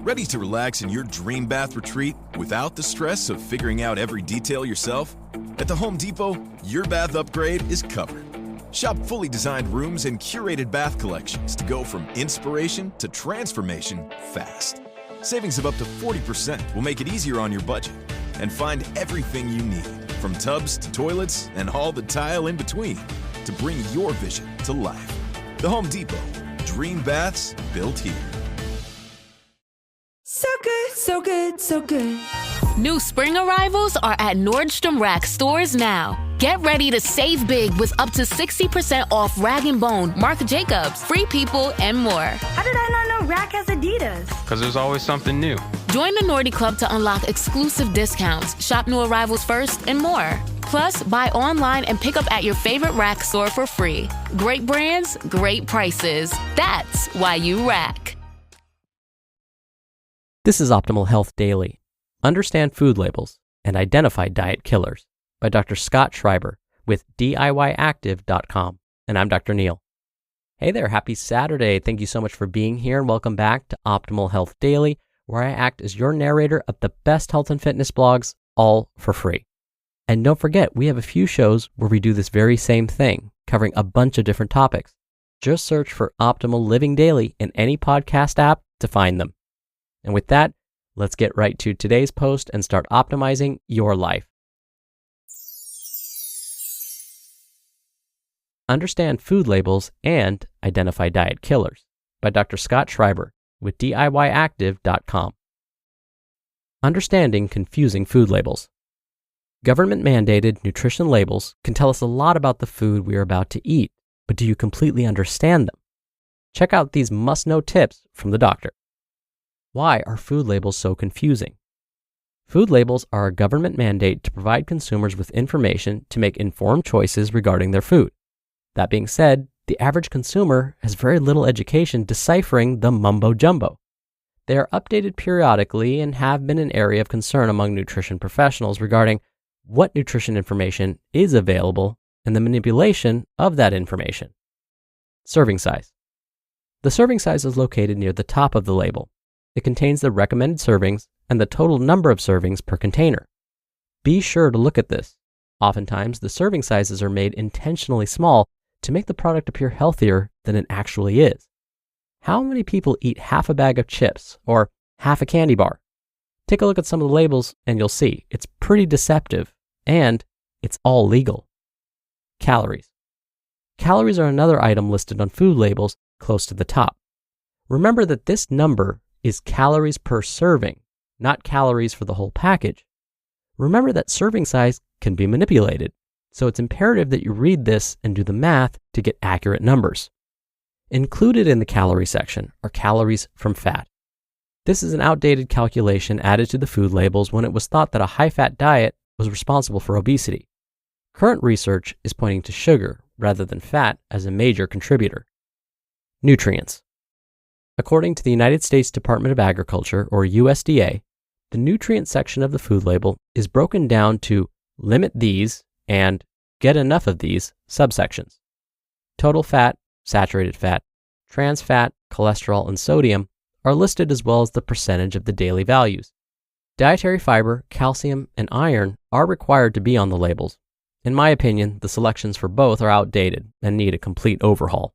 Ready to relax in your dream bath retreat without the stress of figuring out every detail yourself? At the Home Depot, your bath upgrade is covered. Shop fully designed rooms and curated bath collections to go from inspiration to transformation fast. Savings of up to 40% will make it easier on your budget. And find everything you need, from tubs to toilets and all the tile in between, to bring your vision to life. The Home Depot. Dream baths built here. So good, so good, so good. New spring arrivals are at Nordstrom Rack stores now. Get ready to save big with up to 60% off Rag & Bone, Marc Jacobs, Free People, and more. How did I not know Rack has Adidas? Because there's always something new. Join the Nordy Club to unlock exclusive discounts, shop new arrivals first, and more. Plus, buy online and pick up at your favorite Rack store for free. Great brands, great prices. That's why you Rack. This is Optimal Health Daily. Understand food labels and identify diet killers by Dr. Scott Schreiber with DIYactive.com. And I'm Dr. Neil. Hey there, happy Saturday. Thank you so much for being here and welcome back to Optimal Health Daily, where I act as your narrator of the best health and fitness blogs, all for free. And don't forget, we have a few shows where we do this very same thing, covering a bunch of different topics. Just search for Optimal Living Daily in any podcast app to find them. And with that, let's get right to today's post and start optimizing your life. Understand food labels and identify diet killers by Dr. Scott Schreiber with DIYactive.com. Understanding confusing food labels. Government-mandated nutrition labels can tell us a lot about the food we are about to eat, but do you completely understand them? Check out these must-know tips from the doctor. Why are food labels so confusing? Food labels are a government mandate to provide consumers with information to make informed choices regarding their food. That being said, the average consumer has very little education deciphering the mumbo-jumbo. They are updated periodically and have been an area of concern among nutrition professionals regarding what nutrition information is available and the manipulation of that information. Serving size. The serving size is located near the top of the label. It contains the recommended servings and the total number of servings per container. Be sure to look at this. Oftentimes, the serving sizes are made intentionally small to make the product appear healthier than it actually is. How many people eat half a bag of chips or half a candy bar? Take a look at some of the labels and you'll see it's pretty deceptive, and it's all legal. Calories. Calories are another item listed on food labels close to the top. Remember that this number is calories per serving, not calories for the whole package. Remember that serving size can be manipulated, so it's imperative that you read this and do the math to get accurate numbers. Included in the calorie section are calories from fat. This is an outdated calculation added to the food labels when it was thought that a high-fat diet was responsible for obesity. Current research is pointing to sugar rather than fat as a major contributor. Nutrients. According to the United States Department of Agriculture, or USDA, the nutrient section of the food label is broken down to limit these and get enough of these subsections. Total fat, saturated fat, trans fat, cholesterol, and sodium are listed as well as the percentage of the daily values. Dietary fiber, calcium, and iron are required to be on the labels. In my opinion, the selections for both are outdated and need a complete overhaul.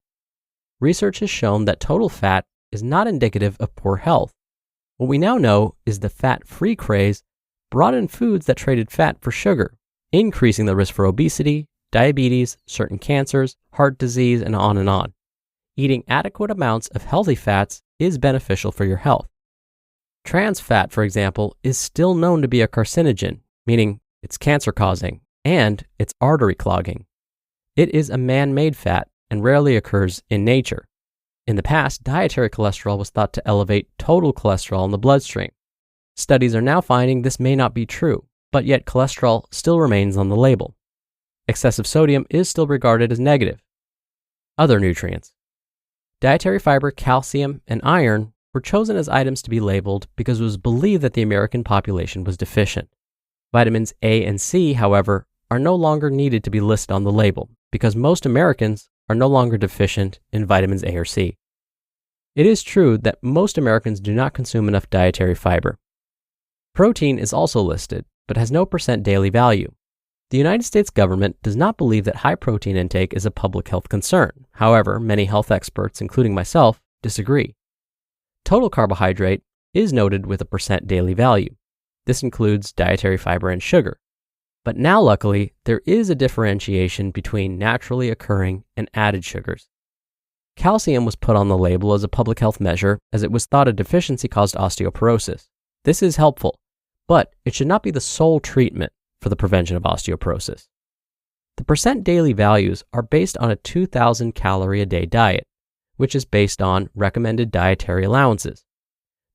Research has shown that total fat is not indicative of poor health. What we now know is the fat-free craze brought in foods that traded fat for sugar, increasing the risk for obesity, diabetes, certain cancers, heart disease, and on and on. Eating adequate amounts of healthy fats is beneficial for your health. Trans fat, for example, is still known to be a carcinogen, meaning it's cancer-causing, and it's artery clogging. It is a man-made fat and rarely occurs in nature. In the past, dietary cholesterol was thought to elevate total cholesterol in the bloodstream. Studies are now finding this may not be true, but yet cholesterol still remains on the label. Excessive sodium is still regarded as negative. Other nutrients. Dietary fiber, calcium, and iron were chosen as items to be labeled because it was believed that the American population was deficient. Vitamins A and C, however, are no longer needed to be listed on the label because most Americans are no longer deficient in vitamins A or C. It is true that most Americans do not consume enough dietary fiber. Protein is also listed, but has no % daily value. The United States government does not believe that high protein intake is a public health concern. However, many health experts, including myself, disagree. Total carbohydrate is noted with a % daily value. This includes dietary fiber and sugar. But now, luckily, there is a differentiation between naturally occurring and added sugars. Calcium was put on the label as a public health measure as it was thought a deficiency caused osteoporosis. This is helpful, but it should not be the sole treatment for the prevention of osteoporosis. The % daily values are based on a 2,000 calorie a day diet, which is based on recommended dietary allowances.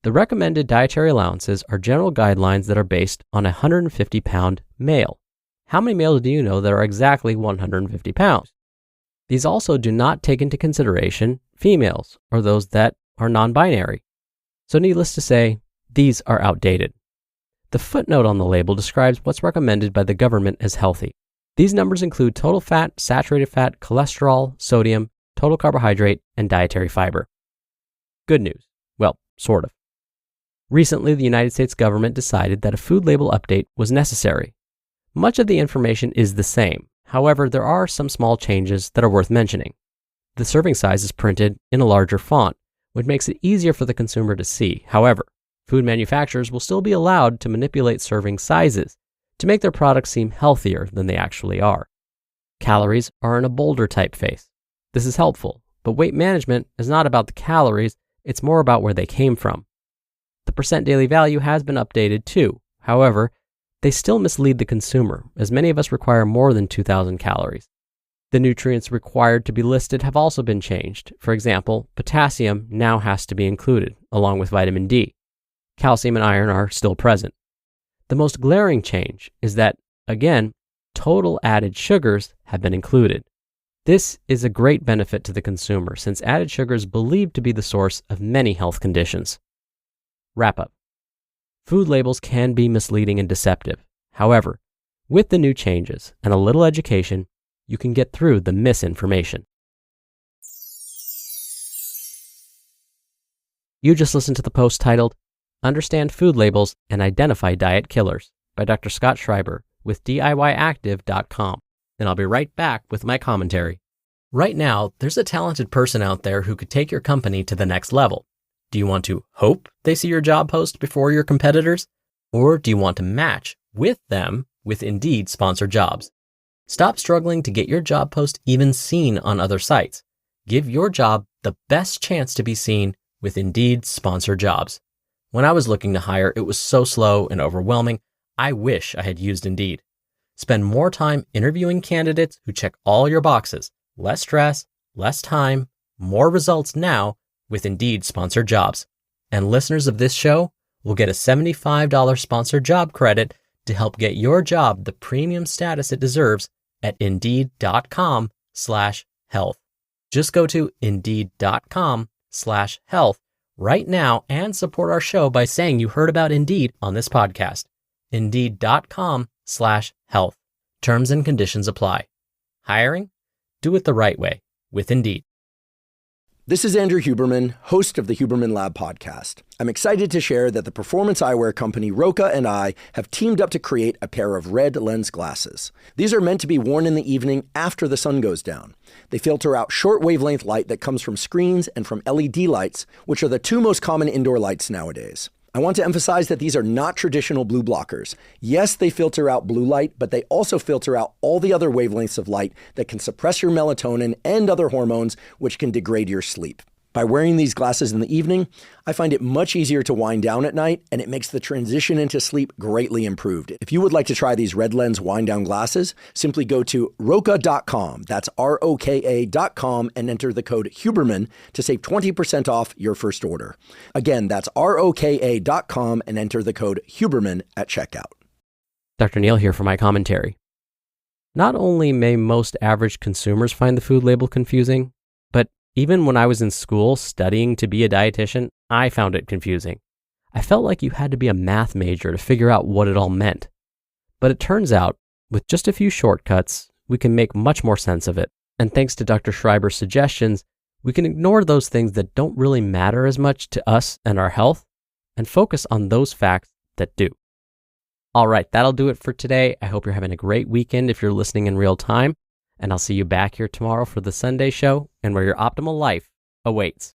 The recommended dietary allowances are general guidelines that are based on a 150-pound male. How many males do you know that are exactly 150 pounds? These also do not take into consideration females or those that are non-binary. So needless to say, these are outdated. The footnote on the label describes what's recommended by the government as healthy. These numbers include total fat, saturated fat, cholesterol, sodium, total carbohydrate, and dietary fiber. Good news. Well, sort of. Recently, the United States government decided that a food label update was necessary. Much of the information is the same. However, there are some small changes that are worth mentioning. The serving size is printed in a larger font, which makes it easier for the consumer to see. However, food manufacturers will still be allowed to manipulate serving sizes to make their products seem healthier than they actually are. Calories are in a bolder typeface. This is helpful, but weight management is not about the calories, it's more about where they came from. The % daily value has been updated too. However, they still mislead the consumer, as many of us require more than 2,000 calories. The nutrients required to be listed have also been changed. For example, potassium now has to be included, along with vitamin D. Calcium and iron are still present. The most glaring change is that, again, total added sugars have been included. This is a great benefit to the consumer since added sugar is believed to be the source of many health conditions. Wrap up. Food labels can be misleading and deceptive. However, with the new changes and a little education, you can get through the misinformation. You just listened to the post titled, Understand Food Labels and Identify Diet Killers by Dr. Scott Schreiber with DIYactive.com. And I'll be right back with my commentary. Right now, there's a talented person out there who could take your company to the next level. Do you want to hope they see your job post before your competitors? Or do you want to match with them with Indeed sponsored jobs? Stop struggling to get your job post even seen on other sites. Give your job the best chance to be seen with Indeed sponsored jobs. When I was looking to hire, it was so slow and overwhelming. I wish I had used Indeed. Spend more time interviewing candidates who check all your boxes. Less stress, less time, more results now with Indeed sponsored jobs. And listeners of this show will get a $75 sponsored job credit to help get your job the premium status it deserves at Indeed.com/health. Just go to Indeed.com/health right now and support our show by saying you heard about Indeed on this podcast. Indeed.com/health. Terms and conditions apply. Hiring? Do it the right way with Indeed. This is Andrew Huberman, host of the Huberman Lab podcast. I'm excited to share that the performance eyewear company Roka and I have teamed up to create a pair of red lens glasses. These are meant to be worn in the evening after the sun goes down. They filter out short wavelength light that comes from screens and from LED lights, which are the two most common indoor lights nowadays. I want to emphasize that these are not traditional blue blockers. Yes, they filter out blue light, but they also filter out all the other wavelengths of light that can suppress your melatonin and other hormones, which can degrade your sleep. By wearing these glasses in the evening, I find it much easier to wind down at night, and it makes the transition into sleep greatly improved. If you would like to try these red lens wind down glasses, simply go to Roka.com, that's ROKA.com, and enter the code Huberman to save 20% off your first order. Again, that's ROKA.com and enter the code Huberman at checkout. Dr. Neal here for my commentary. Not only may most average consumers find the food label confusing, but even when I was in school studying to be a dietitian, I found it confusing. I felt like you had to be a math major to figure out what it all meant. But it turns out, with just a few shortcuts, we can make much more sense of it. And thanks to Dr. Schreiber's suggestions, we can ignore those things that don't really matter as much to us and our health and focus on those facts that do. All right, that'll do it for today. I hope you're having a great weekend if you're listening in real time, and I'll see you back here tomorrow for the Sunday show and where your optimal life awaits.